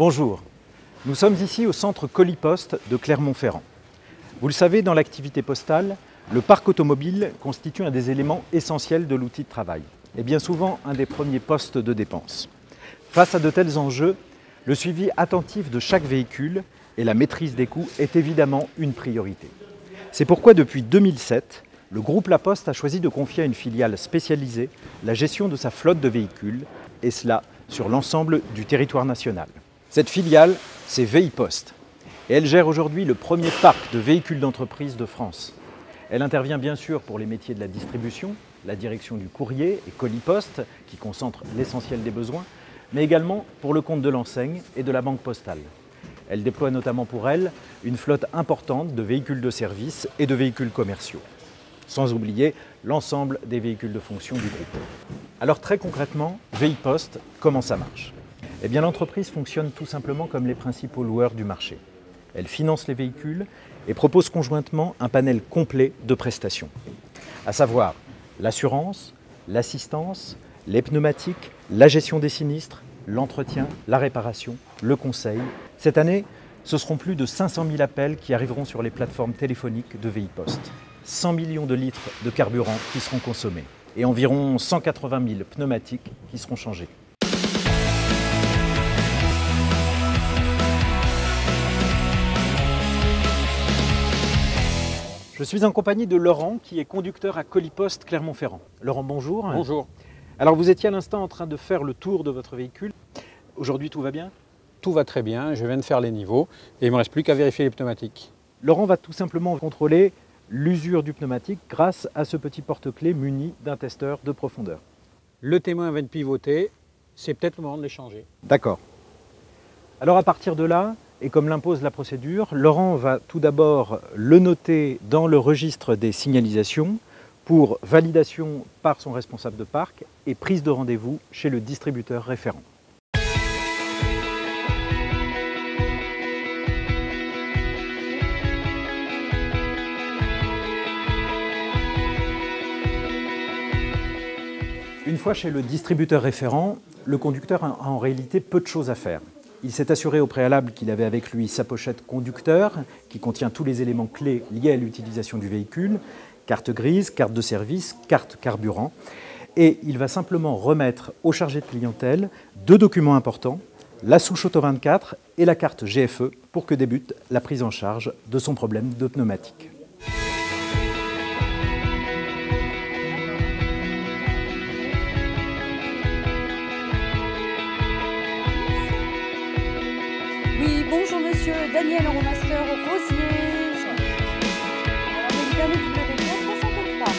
Bonjour, nous sommes ici au centre Colis-Post de Clermont-Ferrand. Vous le savez, dans l'activité postale, le parc automobile constitue un des éléments essentiels de l'outil de travail et bien souvent un des premiers postes de dépense. Face à de tels enjeux, le suivi attentif de chaque véhicule et la maîtrise des coûts est évidemment une priorité. C'est pourquoi depuis 2007, le groupe La Poste a choisi de confier à une filiale spécialisée la gestion de sa flotte de véhicules, et cela sur l'ensemble du territoire national. Cette filiale, c'est VeIPost, et elle gère aujourd'hui le premier parc de véhicules d'entreprise de France. Elle intervient bien sûr pour les métiers de la distribution, la direction du courrier et Colis-Post, qui concentre l'essentiel des besoins, mais également pour le compte de l'enseigne et de la banque postale. Elle déploie notamment pour elle une flotte importante de véhicules de service et de véhicules commerciaux, sans oublier l'ensemble des véhicules de fonction du groupe. Alors très concrètement, VeIPost, comment ça marche ? Eh bien l'entreprise fonctionne tout simplement comme les principaux loueurs du marché. Elle finance les véhicules et propose conjointement un panel complet de prestations, à savoir l'assurance, l'assistance, les pneumatiques, la gestion des sinistres, l'entretien, la réparation, le conseil. Cette année, ce seront plus de 500 000 appels qui arriveront sur les plateformes téléphoniques de VeIPost. 100 millions de litres de carburant qui seront consommés et environ 180 000 pneumatiques qui seront changés. Je suis en compagnie de Laurent qui est conducteur à Colis-Post Clermont-Ferrand. Laurent, bonjour. Bonjour. Alors vous étiez à l'instant en train de faire le tour de votre véhicule. Aujourd'hui tout va bien ? Tout va très bien, je viens de faire les niveaux et il ne me reste plus qu'à vérifier les pneumatiques. Laurent va tout simplement contrôler l'usure du pneumatique grâce à ce petit porte-clés muni d'un testeur de profondeur. Le témoin vient de pivoter, c'est peut-être le moment de les changer. D'accord. Alors à partir de là, et comme l'impose la procédure, Laurent va tout d'abord le noter dans le registre des signalisations pour validation par son responsable de parc et prise de rendez-vous chez le distributeur référent. Une fois chez le distributeur référent, le conducteur a en réalité peu de choses à faire. Il s'est assuré au préalable qu'il avait avec lui sa pochette conducteur, qui contient tous les éléments clés liés à l'utilisation du véhicule, carte grise, carte de service, carte carburant. Et il va simplement remettre au chargé de clientèle deux documents importants, la souche Auto 24 et la carte GFE, pour que débute la prise en charge de son problème de pneumatique. Oui, bonjour monsieur, Daniel Euromaster Rosier. Alors, médicament numéro 463.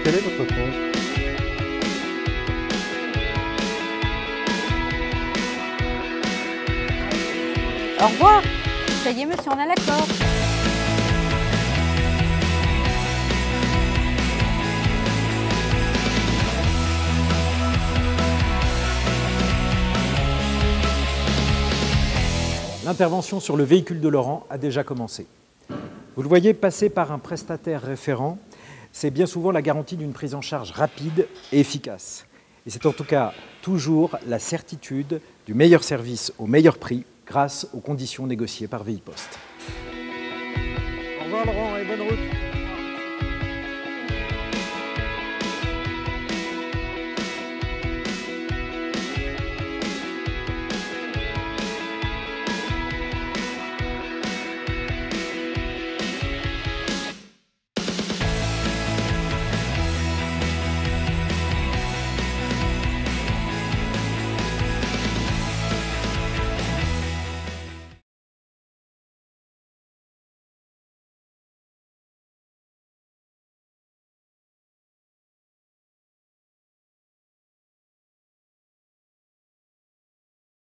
Quel est votre compte ? Au revoir. Ça y est monsieur, on a l'accord. L'intervention sur le véhicule de Laurent a déjà commencé. Vous le voyez, passer par un prestataire référent, c'est bien souvent la garantie d'une prise en charge rapide et efficace. Et c'est en tout cas toujours la certitude du meilleur service au meilleur prix grâce aux conditions négociées par VeIPost. Au revoir Laurent et bonne route.